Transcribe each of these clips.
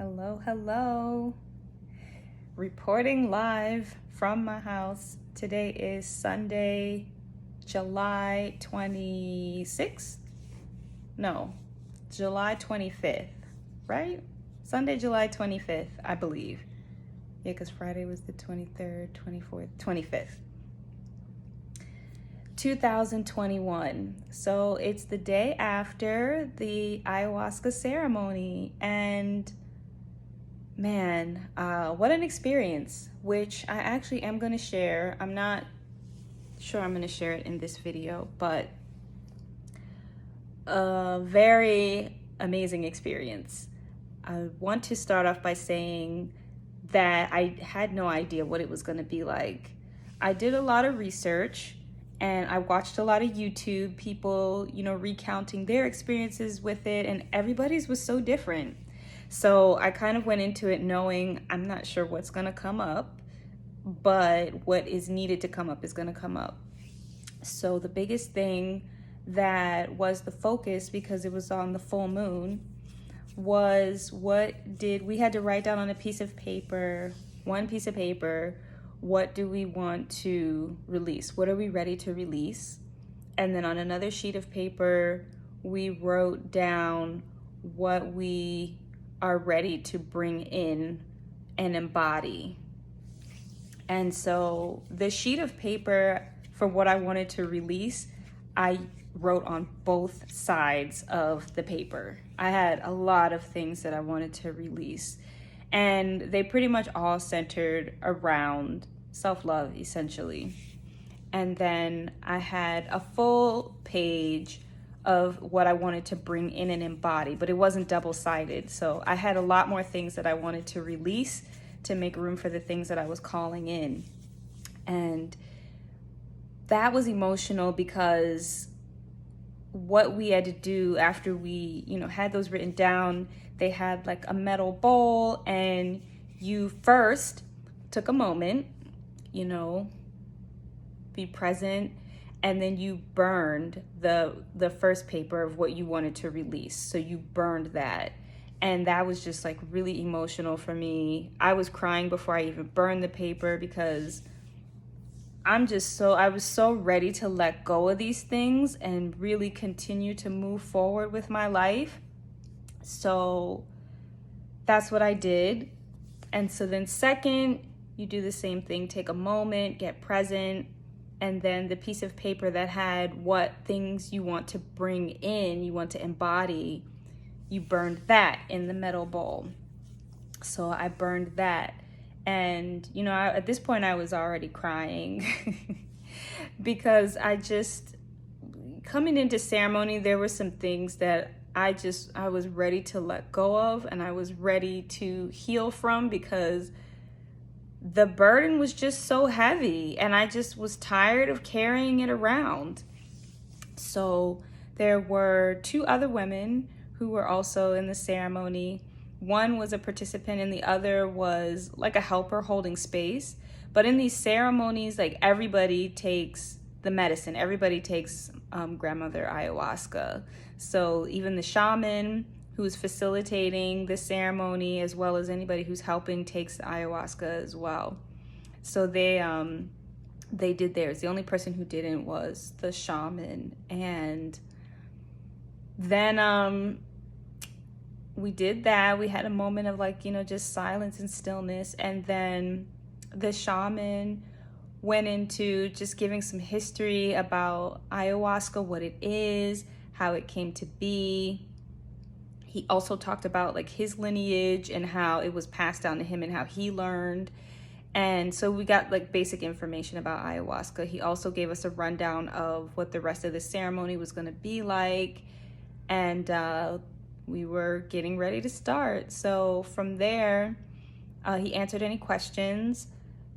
Hello, hello. Reporting live from my house. Today is Sunday, July 26th? No, July 25th, right? Sunday, July 25th, I believe. Yeah, because Friday was the 23rd, 24th, 25th. 2021. So it's the day after the ayahuasca ceremony, and man, what an experience, which I actually am going to share. I'm not sure I'm going to share it in this video, but a very amazing experience. I want to start off by saying that I had no idea what it was going to be like. I did a lot of research and I watched a lot of YouTube people, recounting their experiences with it, and everybody's was so different. So I kind of went into it knowing I'm not sure what's going to come up, but what is needed to come up is going to come up. So the biggest thing that was the focus, because it was on the full moon, was we had to write down on a piece of paper, one piece of paper, what do we want to release? What are we ready to release? And then on another sheet of paper, we wrote down what we are ready to bring in and embody. And so the sheet of paper for what I wanted to release, I wrote on both sides of the paper. I had a lot of things that I wanted to release, and they pretty much all centered around self-love, essentially. And then I had a full page of what I wanted to bring in and embody, but it wasn't double-sided. So I had a lot more things that I wanted to release to make room for the things that I was calling in. And that was emotional because what we had to do after we, had those written down, they had like a metal bowl, and you first took a moment, be present, and then you burned the first paper of what you wanted to release. So you burned that. And that was just like really emotional for me. I was crying before I even burned the paper because I was so ready to let go of these things and really continue to move forward with my life. So that's what I did. And so then second, you do the same thing, take a moment, get present, and then the piece of paper that had what things you want to bring in, you want to embody, you burned that in the metal bowl. So I burned that. And, at this point I was already crying because coming into ceremony, there were some things that I was ready to let go of, and I was ready to heal from, because the burden was just so heavy and I just was tired of carrying it around. So there were two other women who were also in the ceremony. One was a participant and the other was like a helper holding space. But in these ceremonies, like, everybody takes the medicine. Everybody takes grandmother ayahuasca. So even the shaman who's facilitating the ceremony, as well as anybody who's helping, takes ayahuasca as well. So they did theirs. The only person who didn't was the shaman. And then we did that. We had a moment of just silence and stillness. And then the shaman went into just giving some history about ayahuasca, what it is, how it came to be. He also talked about his lineage and how it was passed down to him and how he learned. And so we got basic information about ayahuasca. He also gave us a rundown of what the rest of the ceremony was going to be like. And we were getting ready to start. So from there, he answered any questions.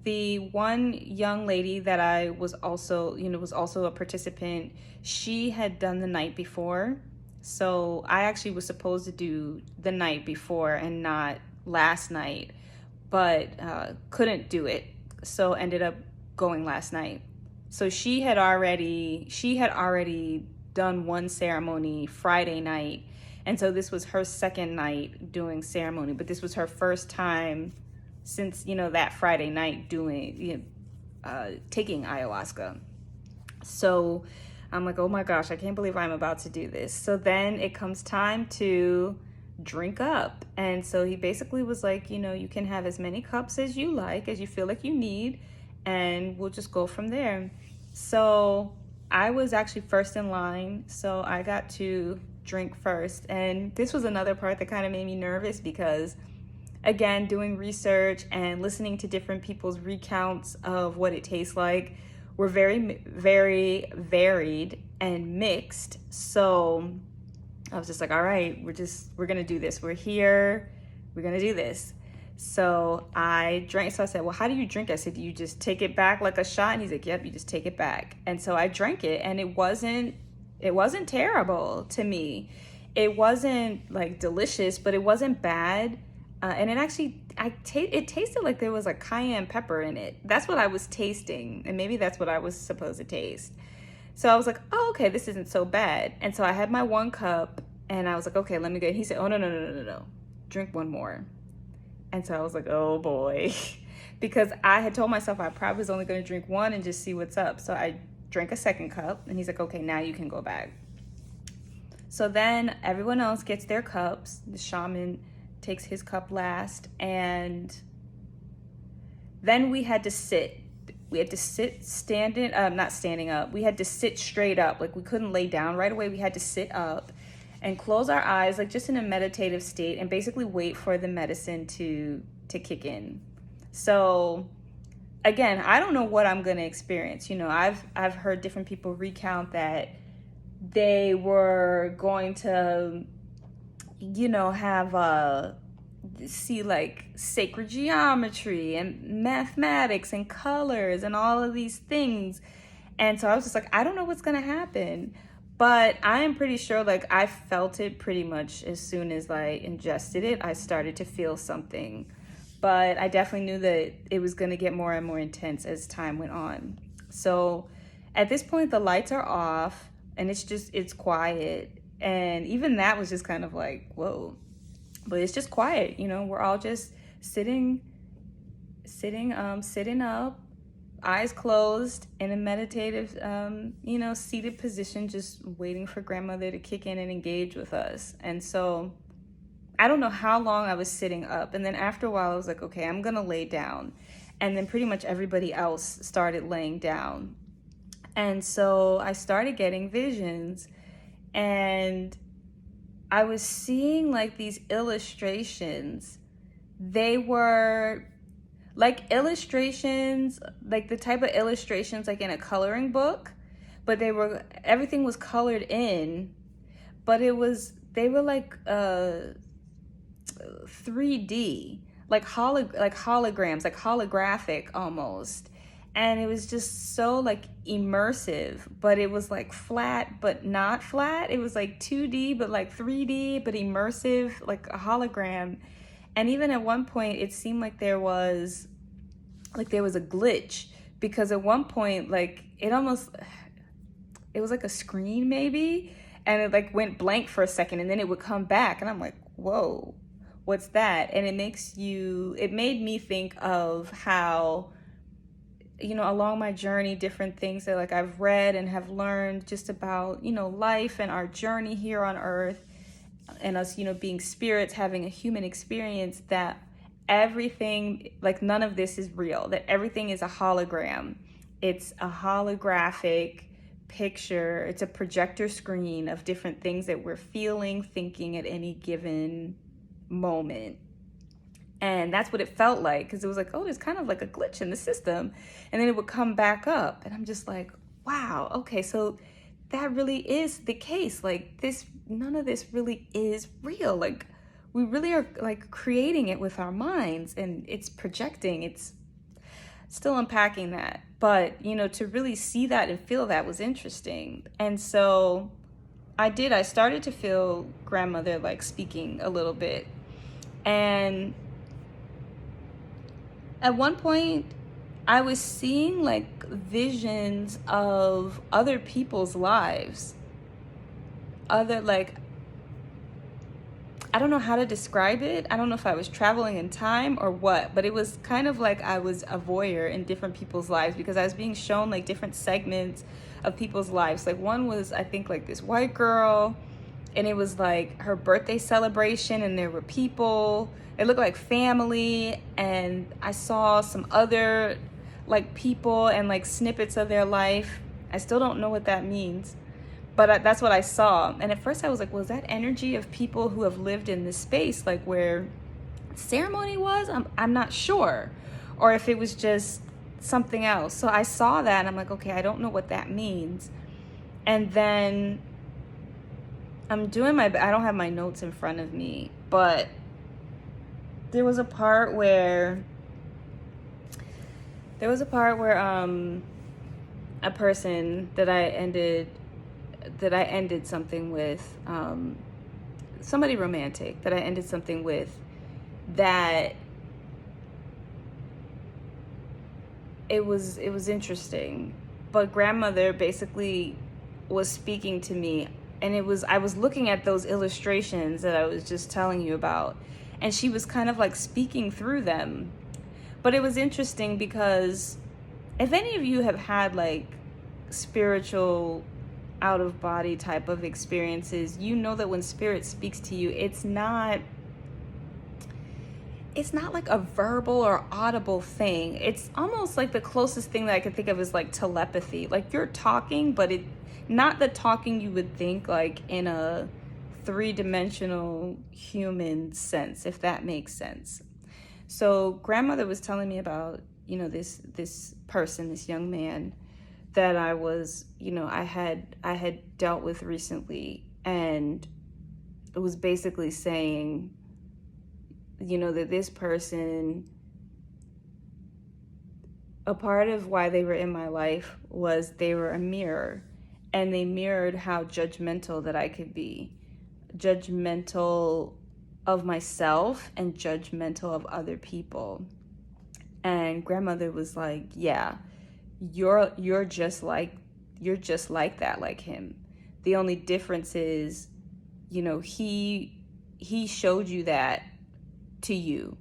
The one young lady that I was also a participant, she had done the night before. So I actually was supposed to do the night before and not last night, but couldn't do it. So ended up going last night. So she had already done one ceremony Friday night, And so this was her second night doing ceremony, but this was her first time since, that Friday night doing, taking ayahuasca. So I'm like, oh my gosh, I can't believe I'm about to do this. So then it comes time to drink up. And so he basically was like, you can have as many cups as you like, as you feel like you need, and we'll just go from there. So I was actually first in line, so I got to drink first. And this was another part that kind of made me nervous because, again, doing research and listening to different people's recounts of what it tastes like were very, very varied and mixed. So I was just like, all right, we're going to do this. We're here. We're going to do this. So I drank. So I said, well, how do you drink? I said, do you just take it back like a shot? And he's like, yep, you just take it back. And so I drank it, and it wasn't terrible to me. It wasn't like delicious, but it wasn't bad. And it actually, it tasted like there was like cayenne pepper in it. That's what I was tasting. And maybe that's what I was supposed to taste. So I was like, oh, okay, this isn't so bad. And so I had my 1 cup, and I was like, okay, let me go. And he said, oh, no. Drink 1 more. And so I was like, oh boy, because I had told myself I probably was only going to drink 1 and just see what's up. So I drank a 2nd cup, and he's like, okay, now you can go back. So then everyone else gets their cups. The shaman takes his cup last, and then we had to sit. We had to sit not standing up. We had to sit straight up. Like, we couldn't lay down right away. We had to sit up and close our eyes, like just in a meditative state, and basically wait for the medicine to kick in. So again, I don't know what I'm going to experience. I've heard different people recount that they were going to, have see like sacred geometry and mathematics and colors and all of these things. And so I was just like, I don't know what's going to happen. But I am pretty sure, like, I felt it pretty much as soon as I ingested it. I started to feel something. But I definitely knew that it was going to get more and more intense as time went on. So at this point, the lights are off, and it's quiet. And even that was just kind of like, whoa. But it's just quiet, we're all just sitting up, eyes closed, in a meditative, seated position, just waiting for grandmother to kick in and engage with us. And so I don't know how long I was sitting up. And then after a while, I was like, okay, I'm going to lay down. And then pretty much everybody else started laying down. And so I started getting visions, and I was seeing like these illustrations. They were like illustrations, like the type of illustrations like in a coloring book, but everything was colored in, but they were like 3D, like holograms, like holographic almost. And it was just so like immersive, but it was like flat, but not flat. It was like 2D, but like 3D, but immersive, like a hologram. And even at one point, it seemed like there was a glitch, because at one point, like it was like a screen maybe, and it like went blank for a second, and then it would come back, and I'm like, whoa, what's that? And it made me think of how, along my journey, different things that like I've read and have learned just about, life and our journey here on earth, and us, being spirits, having a human experience, that everything, like none of this is real, that everything is a hologram. It's a holographic picture. It's a projector screen of different things that we're feeling, thinking at any given moment. And that's what it felt like, because it was like, oh, there's kind of like a glitch in the system. And then it would come back up. And I'm just like, wow, okay, so that really is the case. Like none of this really is real. Like we really are like creating it with our minds, and it's projecting. It's still unpacking that. But, to really see that and feel that was interesting. And so I started to feel grandmother like speaking a little bit. And at one point, I was seeing like visions of other people's lives. I don't know how to describe it. I don't know if I was traveling in time or what, but it was kind of like I was a voyeur in different people's lives, because I was being shown like different segments of people's lives. Like one was, I think, like this white girl, and it was like her birthday celebration, and there were people. It looked like family, and I saw some other like people and like snippets of their life. I still don't know what that means, but that's what I saw. And at first I was like, well, is that energy of people who have lived in this space, like where ceremony was? I'm not sure. Or if it was just something else. So I saw that and I'm like, okay, I don't know what that means. And then I'm doing I don't have my notes in front of me, but there was a part where a person that I ended something with, somebody romantic that I ended something with, that it was interesting. But grandmother basically was speaking to me, and I was looking at those illustrations that I was just telling you about, and she was kind of like speaking through them. But it was interesting because if any of you have had like spiritual out of body type of experiences, you know that when spirit speaks to you, it's not like a verbal or audible thing. It's almost like the closest thing that I could think of is like telepathy. Like you're talking, but it not the talking you would think like in a three-dimensional human sense, if that makes sense. So grandmother was telling me about, you know, this person, this young man that I was, you know, I had dealt with recently, and it was basically saying, you know, that this person, a part of why they were in my life was they were a mirror, and they mirrored how judgmental that I could be, judgmental of myself and judgmental of other people. And grandmother was like, yeah, you're just like that, like him. The only difference is, you know, he showed you that to you,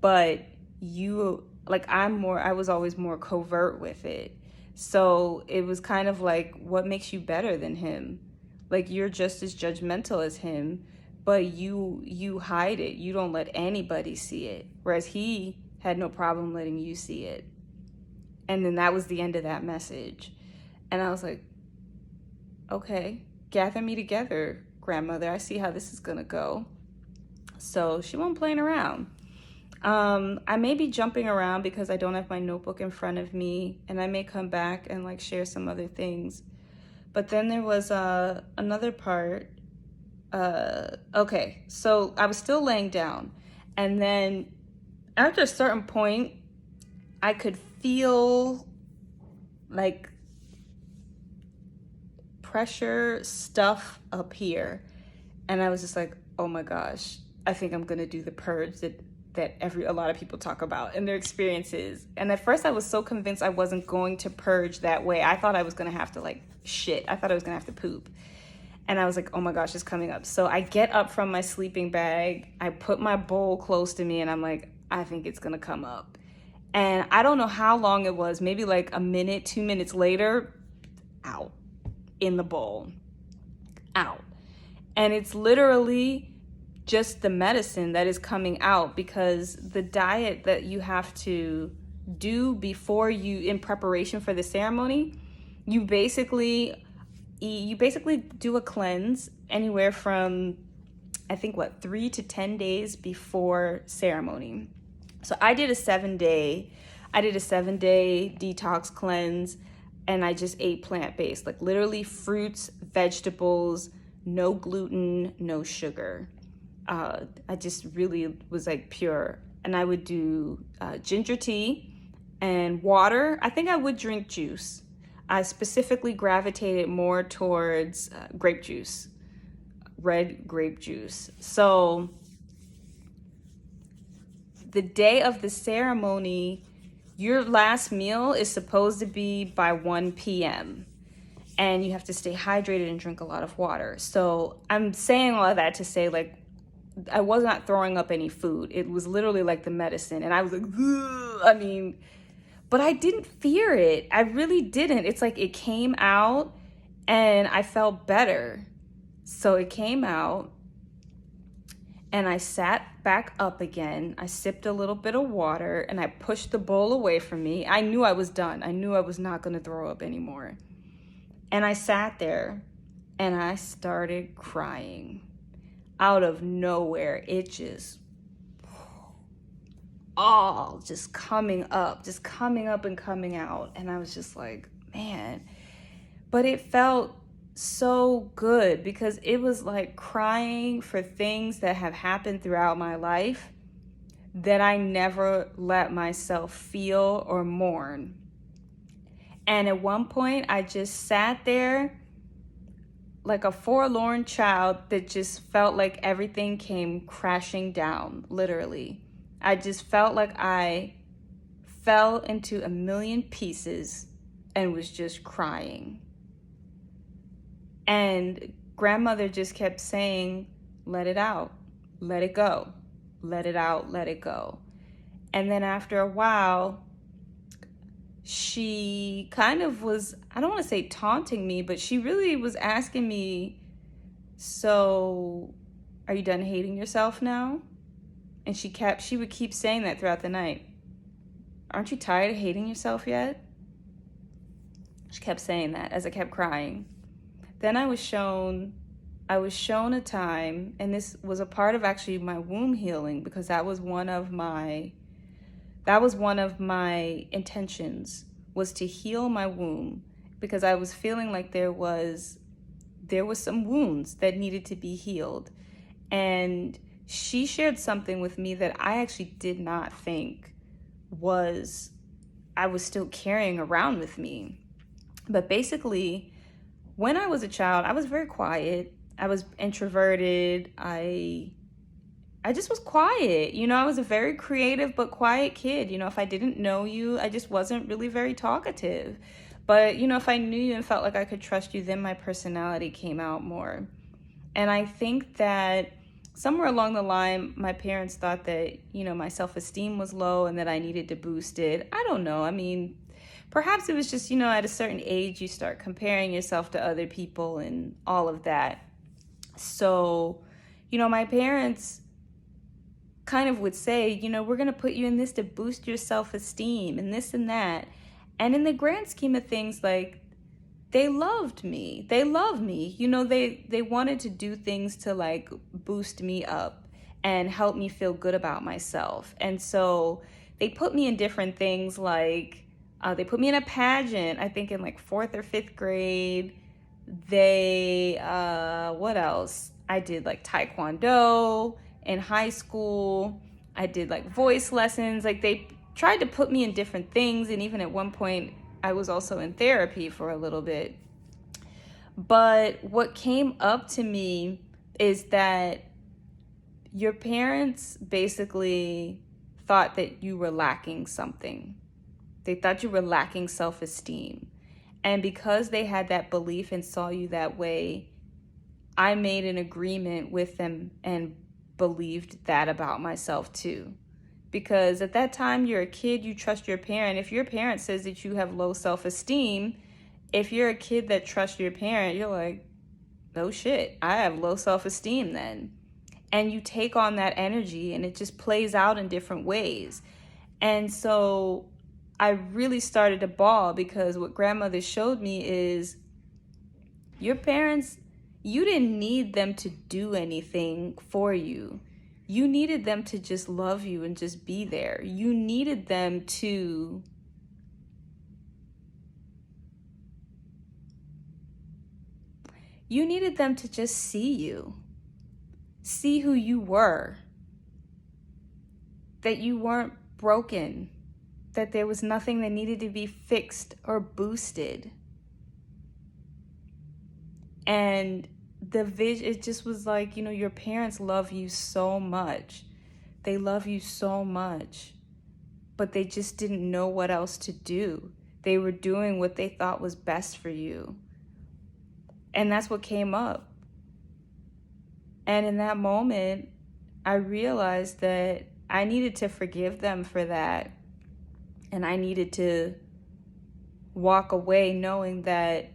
but you, like, I was always more covert with it. So it was kind of like, what makes you better than him? Like, you're just as judgmental as him, but you hide it. You don't let anybody see it, whereas he had no problem letting you see it. And then that was the end of that message. And I was like, okay, gather me together, grandmother. I see how this is gonna go. So she wasn't playing around. I may be jumping around because I don't have my notebook in front of me, and I may come back and like share some other things. But then there was another part. Okay, so I was still laying down, and then after a certain point, I could feel like pressure stuff up here. And I was just like, oh my gosh, I think I'm gonna do the purge that a lot of people talk about in their experiences. And at first I was so convinced I wasn't going to purge that way. I thought I was gonna have to like shit. I thought I was gonna have to poop. And I was like, oh my gosh, it's coming up. So I get up from my sleeping bag, I put my bowl close to me, and I'm like, I think it's gonna come up. And I don't know how long it was, maybe like a minute, 2 minutes later, out in the bowl, out. And it's literally just the medicine that is coming out, because the diet that you have to do before in preparation for the ceremony, you basically do a cleanse anywhere from, I think, 3 to 10 days before ceremony. So I did a 7-day detox cleanse, and I just ate plant-based, like literally fruits, vegetables, no gluten, no sugar. I just really was like pure. And I would do ginger tea and water. I think I would drink juice. I specifically gravitated more towards grape juice, red grape juice. So the day of the ceremony, your last meal is supposed to be by 1 p.m. and you have to stay hydrated and drink a lot of water. So I'm saying all of that to say, like, I was not throwing up any food. It was literally like the medicine. And I was like, ugh. I mean, but I didn't fear it. I really didn't. It's like it came out and I felt better. So it came out and I sat back up again. I sipped a little bit of water and I pushed the bowl away from me. I knew I was done. I knew I was not going to throw up anymore. And I sat there and I started crying. Out of nowhere, it just all just coming up and coming out. And I was just like, man. But it felt so good because it was like crying for things that have happened throughout my life that I never let myself feel or mourn. And at one point, I just sat there like a forlorn child that just felt like everything came crashing down, literally. I just felt like I fell into a million pieces and was just crying. And grandmother just kept saying, let it out, let it go, let it out, let it go. And then after a while, she kind of was, I don't want to say taunting me, but she really was asking me, so are you done hating yourself now? And she would keep saying that throughout the night. Aren't you tired of hating yourself yet? She kept saying that as I kept crying. Then I was shown a time, and this was a part of actually my womb healing, because that was one of my intentions, was to heal my womb, because I was feeling like there was some wounds that needed to be healed. And she shared something with me that I actually did not think I was still carrying around with me. But basically, when I was a child, I was very quiet. I was introverted. I just was quiet. I was a very creative but quiet kid. If I didn't know you, I just wasn't really very talkative. But, if I knew you and felt like I could trust you, then my personality came out more. And I think that somewhere along the line, my parents thought that, my self-esteem was low and that I needed to boost it. I don't know. I mean, perhaps it was just, at a certain age, you start comparing yourself to other people and all of that. So, my parents kind of would say, we're going to put you in this to boost your self-esteem and this and that. And in the grand scheme of things, like, they loved me. They love me. They wanted to do things to like boost me up and help me feel good about myself. And so they put me in different things, like they put me in a pageant, I think in like 4th or 5th grade. What else? I did like Taekwondo in high school. I did like voice lessons. Like they tried to put me in different things. And even at one point, I was also in therapy for a little bit. But what came up to me is that your parents basically thought that you were lacking something. They thought you were lacking self-esteem. And because they had that belief and saw you that way, I made an agreement with them and believed that about myself too. Because at that time, you're a kid, you trust your parent. If your parent says that you have low self-esteem, if you're a kid that trusts your parent, you're like, oh shit, I have low self-esteem then. And you take on that energy and it just plays out in different ways. And so I really started to bawl, because what grandmother showed me is your parents, you didn't need them to do anything for you. You needed them to just love you and just be there. You needed them to just see you, see who you were, that you weren't broken, that there was nothing that needed to be fixed or boosted. And the vision, it just was like, your parents love you so much. They love you so much, but they just didn't know what else to do. They were doing what they thought was best for you. And that's what came up. And in that moment, I realized that I needed to forgive them for that. And I needed to walk away knowing that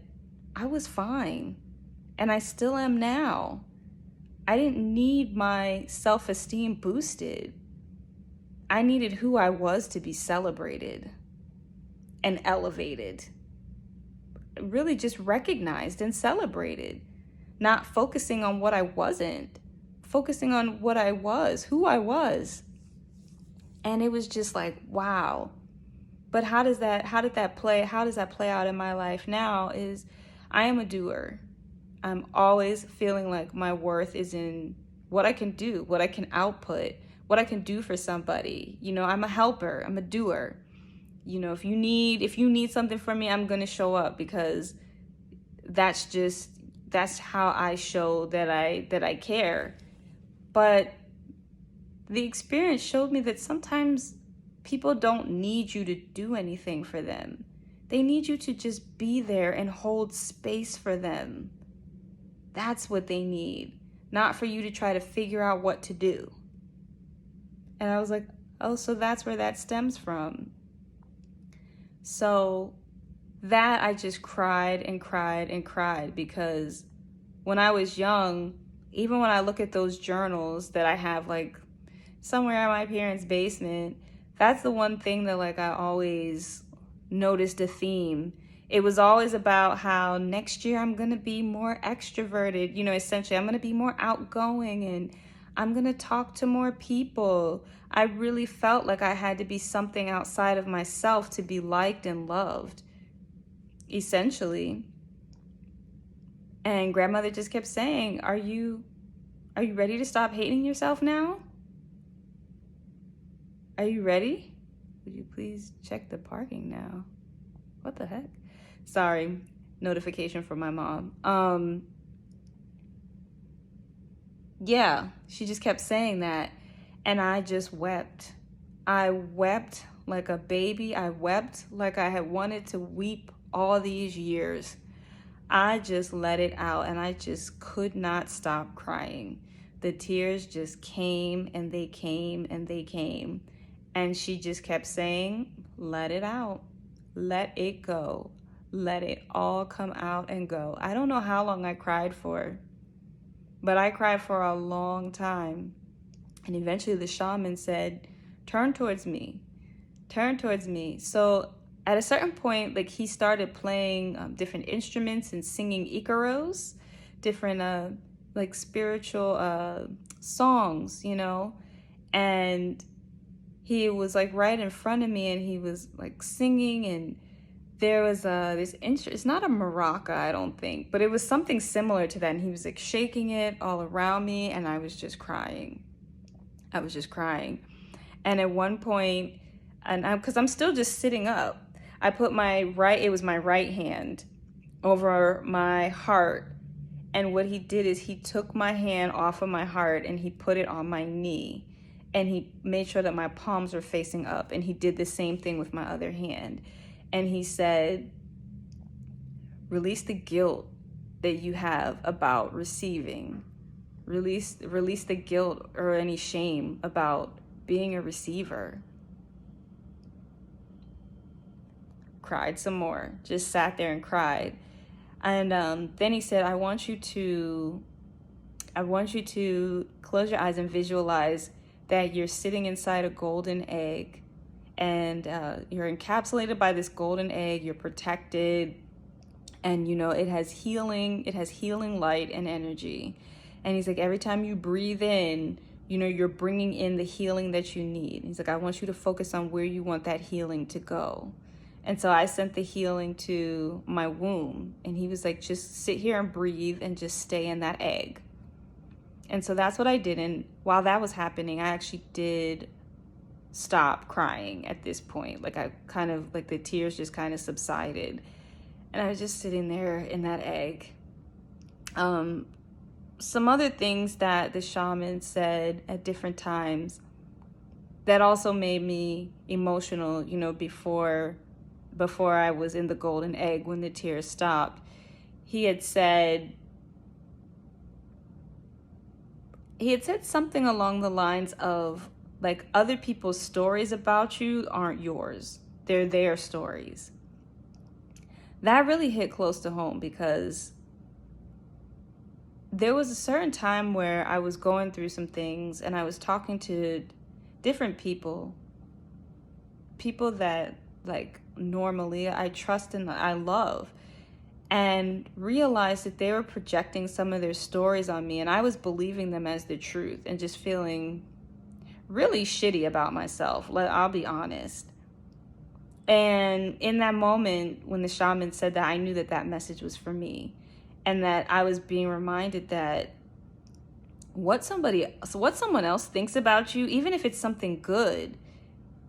I was fine. And I still am now. I didn't need my self-esteem boosted. I needed who I was to be celebrated and elevated. Really just recognized and celebrated. Not focusing on what I wasn't. Focusing on what I was, who I was. And it was just like, wow. But how does that play out in my life now is I am a doer. I'm always feeling like my worth is in what I can do, what I can output, what I can do for somebody. You know, I'm a helper, I'm a doer. You know, if you need something from me, I'm going to show up, because that's how I show that I care. But the experience showed me that sometimes people don't need you to do anything for them. They need you to just be there and hold space for them. That's what they need, not for you to try to figure out what to do. And I was like, oh, so that's where that stems from. So that I just cried and cried and cried, because when I was young, even when I look at those journals that I have like somewhere in my parents' basement, that's the one thing that like I always noticed a theme. It was always about how next year I'm going to be more extroverted. You know, essentially, I'm going to be more outgoing and I'm going to talk to more people. I really felt like I had to be something outside of myself to be liked and loved, essentially. And grandmother just kept saying, are you ready to stop hating yourself now? Are you ready? Would you please check the parking now? What the heck? Sorry, notification from my mom. Yeah, she just kept saying that. And I just wept. I wept like a baby. I wept like I had wanted to weep all these years. I just let it out and I just could not stop crying. The tears just came and they came and they came. And she just kept saying, let it out. Let it go. Let it all come out and go. I don't know how long I cried for, but I cried for a long time. And eventually the shaman said, turn towards me. Turn towards me. So at a certain point, like he started playing different instruments and singing Icaros, different like spiritual songs, you know, and he was like right in front of me and he was like singing, and there was this it's not a maraca, I don't think, but it was something similar to that, and he was like shaking it all around me and I was just crying. I was just crying. And at one point, and because I'm still just sitting up, I put it was my right hand over my heart. And what he did is he took my hand off of my heart and he put it on my knee. And he made sure that my palms were facing up. And he did the same thing with my other hand. And he said, release the guilt that you have about receiving. Release the guilt or any shame about being a receiver. Cried some more, just sat there and cried. And then he said, I want you to close your eyes and visualize that you're sitting inside a golden egg, and you're encapsulated by this golden egg. You're protected, and you know it has healing light and energy. And he's like, every time you breathe in, you know, you're bringing in the healing that you need. He's like, I want you to focus on where you want that healing to go. And so I sent the healing to my womb. And he was like, just sit here and breathe and just stay in that egg. And so that's what I did. And while that was happening, I actually did stop crying at this point. Like I kind of, like the tears just kind of subsided. And I was just sitting there in that egg. Some other things that the shaman said at different times that also made me emotional, you know, before I was in the golden egg, when the tears stopped. He had said, he had said something along the lines of, like, other people's stories about you aren't yours. They're their stories. That really hit close to home because there was a certain time where I was going through some things and I was talking to different people that, like, normally I trust and I love, and realized that they were projecting some of their stories on me, and I was believing them as the truth and just feeling really shitty about myself. I'll be honest. And in that moment, when the shaman said that, I knew that that message was for me, and that I was being reminded that what someone else thinks about you, even if it's something good,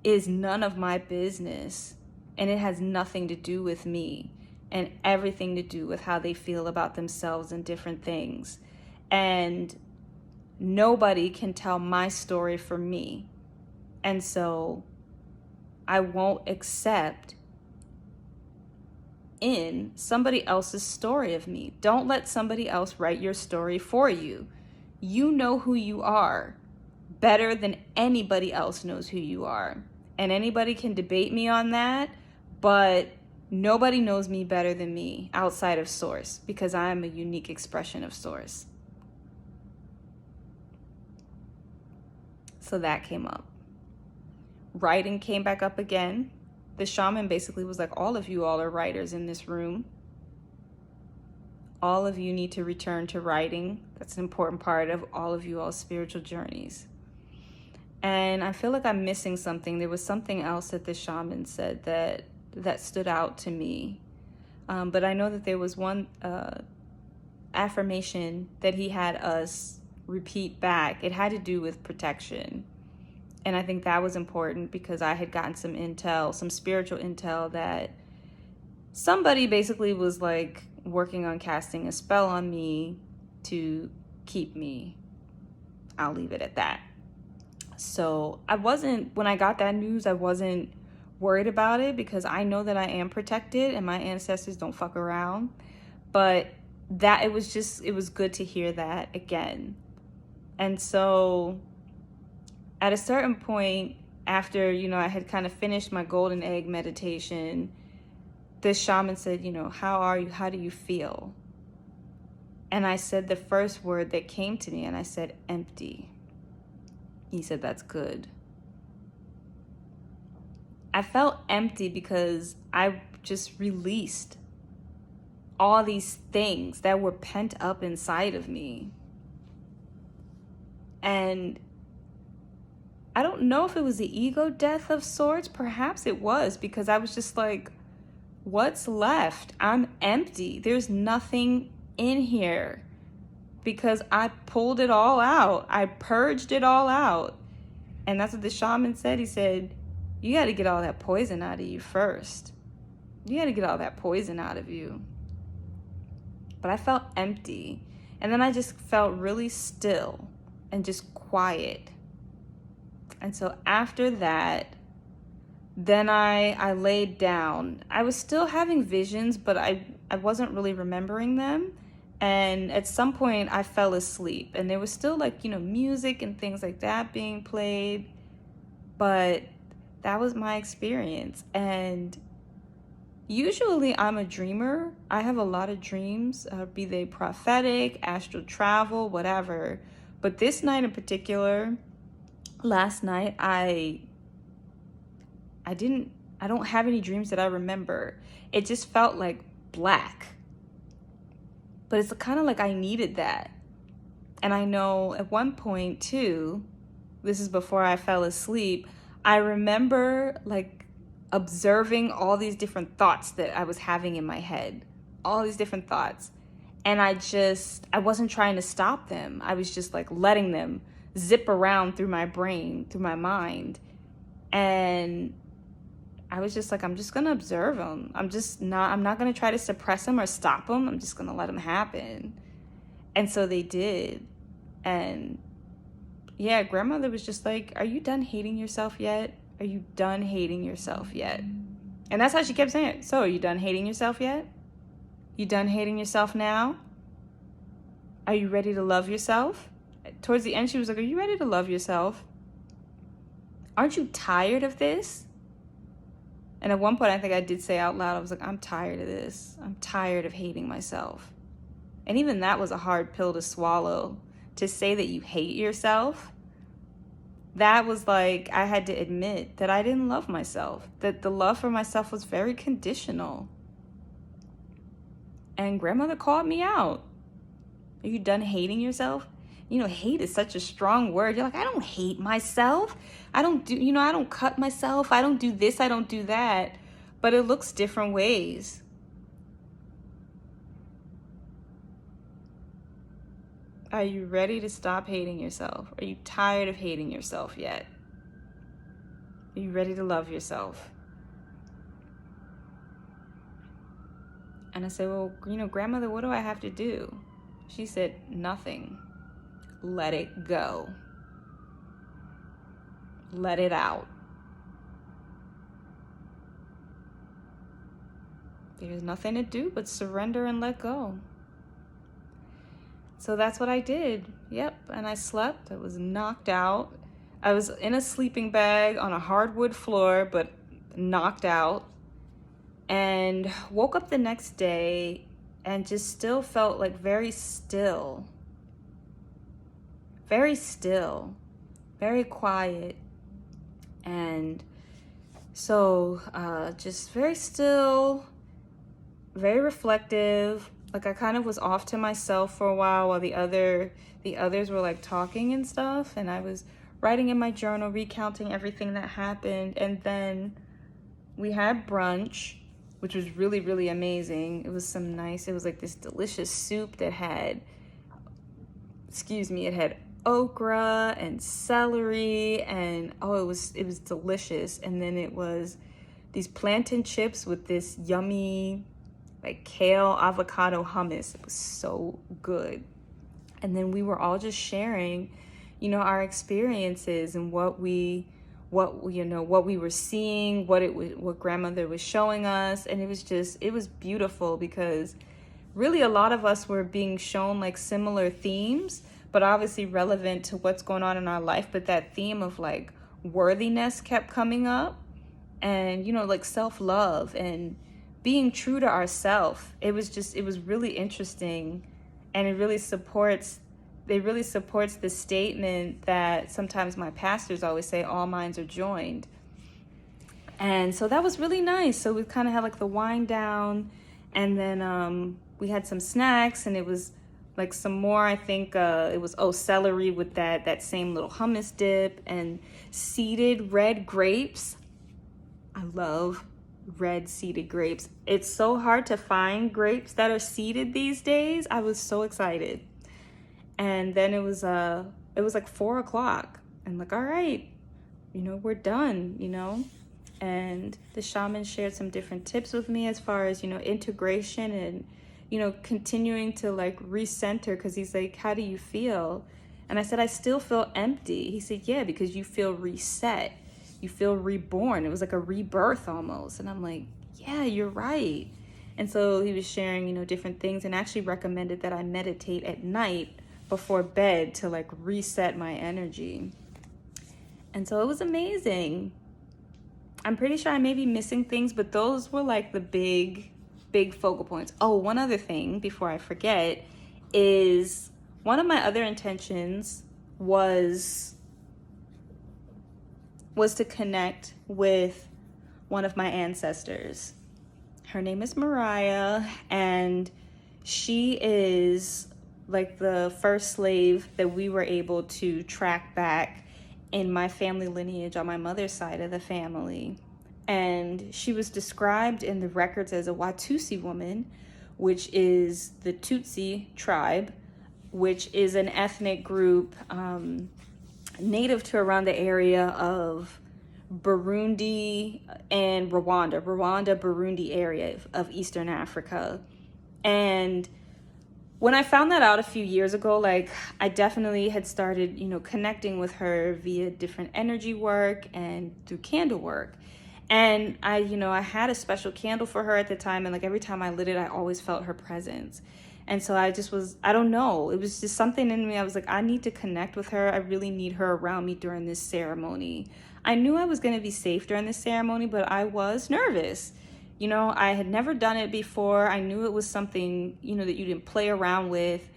is none of my business, and it has nothing to do with me, and everything to do with how they feel about themselves and different things. And nobody can tell my story for me. And so I won't accept in somebody else's story of me. Don't let somebody else write your story for you. You know who you are better than anybody else knows who you are. And anybody can debate me on that, but nobody knows me better than me outside of Source, because I am a unique expression of Source. So that came up. Writing came back up again. The shaman basically was like, all of you all are writers in this room. All of you need to return to writing. That's an important part of all of you all's spiritual journeys. And I feel like I'm missing something. There was something else that the shaman said that stood out to me. But I know that there was one affirmation that he had us repeat back. It had to do with protection. And I think that was important because I had gotten some intel, some spiritual intel, that somebody basically was like working on casting a spell on me to keep me. I'll leave it at that. So when I got that news, I wasn't worried about it because I know that I am protected and my ancestors don't fuck around. But it was good to hear that again. And so at a certain point, after, I had kind of finished my golden egg meditation, the shaman said, how are you? How do you feel? And I said the first word that came to me, and I said, empty. He said, that's good. I felt empty because I just released all these things that were pent up inside of me. And I don't know if it was the ego death of sorts. Perhaps it was, because I was just like, what's left? I'm empty. There's nothing in here because I pulled it all out. I purged it all out. And that's what the shaman said. He said, you got to get all that poison out of you first. You got to get all that poison out of you. But I felt empty. And then I just felt really still and just quiet. And so after that, then I laid down. I was still having visions, but I wasn't really remembering them. And at some point I fell asleep, and there was still music and things like that being played. But that was my experience. And usually I'm a dreamer. I have a lot of dreams, be they prophetic, astral travel, whatever. But this night in particular, last night, I don't have any dreams that I remember. It just felt like black. But it's kind of like I needed that. And I know at one point too, this is before I fell asleep, I remember observing all these different thoughts that I was having in my head. All these different thoughts. And I wasn't trying to stop them. I was just letting them zip around through my brain, through my mind. And I was just I'm just going to observe them. I'm not going to try to suppress them or stop them. I'm just going to let them happen. And so they did. And yeah, grandmother was just like, are you done hating yourself yet? Are you done hating yourself yet? And that's how she kept saying it. So are you done hating yourself yet? You done hating yourself now? Are you ready to love yourself? towards the end, she was like, are you ready to love yourself? Aren't you tired of this? And at one point, I think I did say out loud, I was like, I'm tired of this. I'm tired of hating myself. And even that was a hard pill to swallow. To say that you hate yourself, that was like, I had to admit that I didn't love myself, that the love for myself was very conditional. And grandmother called me out. Are you done hating yourself? Hate is such a strong word. You're like, I don't hate myself. I don't cut myself. I don't do this. I don't do that. But it looks different ways. Are you ready to stop hating yourself? Are you tired of hating yourself yet? Are you ready to love yourself? And I said, well, grandmother, what do I have to do? She said, nothing. Let it go. Let it out. There's nothing to do but surrender and let go. So that's what I did. Yep. And I slept. I was knocked out. I was in a sleeping bag on a hardwood floor, but knocked out. And woke up the next day and just still felt like very still. Very still. Very quiet. And so just very still, very reflective. Like I kind of was off to myself for a while the others were like talking and stuff. And I was writing in my journal, recounting everything that happened. And then we had brunch, which was really, really amazing. It was like this delicious soup that had, it had okra and celery, and it was delicious. And then it was these plantain chips with this yummy like kale avocado hummus. It was so good. And then we were all just sharing, our experiences and what we were seeing, what grandmother was showing us. And it was beautiful because really a lot of us were being shown like similar themes, but obviously relevant to what's going on in our life. But that theme of like worthiness kept coming up, and, like self-love and being true to ourselves. It was really interesting. And it really supports the statement that sometimes my pastors always say, all minds are joined. And so that was really nice. So we kind of had like the wind down, and then we had some snacks, and it was like some more, I think it was celery with that same little hummus dip, and seeded red grapes. I love red seeded grapes. It's so hard to find grapes that are seeded these days. I was so excited. And then it was like 4:00, and like, all right, we're done, and the shaman shared some different tips with me as far as, integration and, continuing to like recenter. Cause he's like, how do you feel? And I said, I still feel empty. He said, yeah, because you feel reset. You feel reborn. It was like a rebirth almost. And I'm like, yeah, you're right. And so he was sharing, different things, and actually recommended that I meditate at night before bed to like reset my energy. And so it was amazing. I'm pretty sure I may be missing things, but those were like the big focal points. Oh, one other thing before I forget is one of my other intentions was to connect with one of my ancestors. Her name is Mariah, and she is like the first slave that we were able to track back in my family lineage on my mother's side of the family. And she was described in the records as a Watusi woman, which is the Tutsi tribe, which is an ethnic group native to around the area of Burundi and Rwanda, Burundi area of Eastern Africa. And when I found that out a few years ago, like I definitely had started, connecting with her via different energy work and through candle work. And I had a special candle for her at the time. And like every time I lit it, I always felt her presence. And so I don't know. It was just something in me. I was like, I need to connect with her. I really need her around me during this ceremony. I knew I was going to be safe during this ceremony, but I was nervous. You know, I had never done it before. I knew it was something, you know, that you didn't play around with.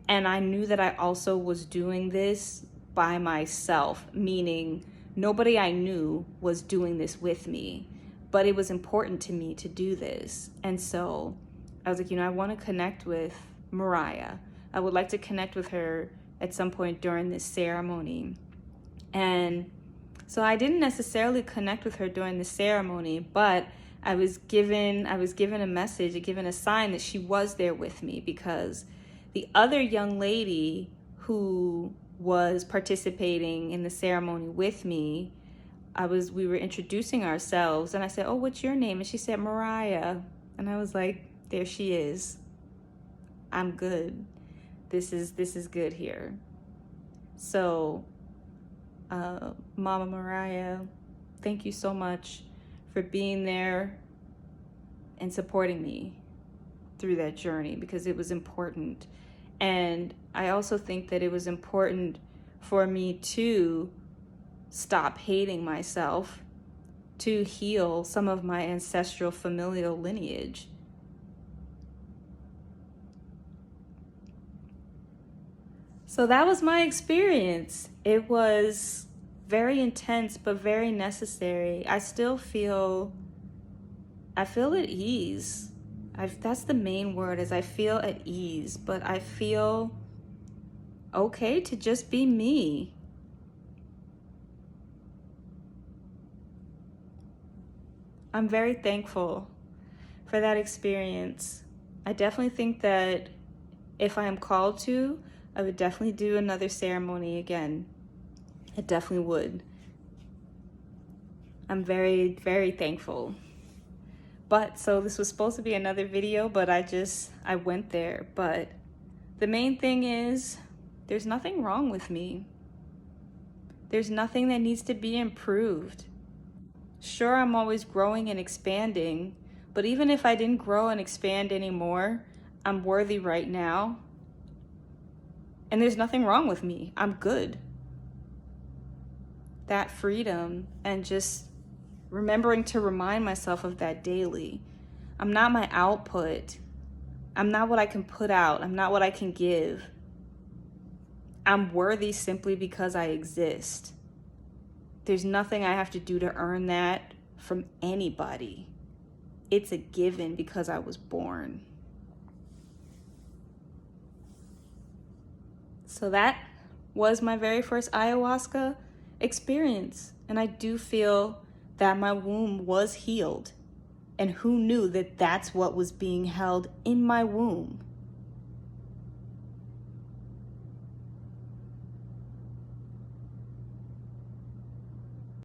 And I knew that I also was doing this by myself, meaning nobody I knew was doing this with me. But it was important to me to do this. And so I was like, you know, I want to connect with Mariah. I would like to connect with her at some point during this ceremony. And so I didn't necessarily connect with her during the ceremony, but I was given a message, given a sign that she was there with me, because the other young lady who was participating in the ceremony with me, we were introducing ourselves, and I said, "Oh, what's your name?" And she said, "Mariah." And I was like, there she is. I'm good. This is good here. So, Mama Mariah, thank you so much for being there and supporting me through that journey, because it was important. And I also think that it was important for me to stop hating myself, to heal some of my ancestral familial lineage. So that was my experience. It was very intense, but very necessary. I feel at ease. That's the main word, is I feel at ease, but I feel okay to just be me. I'm very thankful for that experience. I definitely think that if I am called to, I would definitely do another ceremony again. I definitely would. I'm very, very thankful. But so this was supposed to be another video, but I went there. But the main thing is, there's nothing wrong with me. There's nothing that needs to be improved. Sure, I'm always growing and expanding, but even if I didn't grow and expand anymore, I'm worthy right now. And there's nothing wrong with me. I'm good. That freedom, and just remembering to remind myself of that daily. I'm not my output. I'm not what I can put out. I'm not what I can give. I'm worthy simply because I exist. There's nothing I have to do to earn that from anybody. It's a given because I was born. So that was my very first ayahuasca experience. And I do feel that my womb was healed. And who knew that that's what was being held in my womb?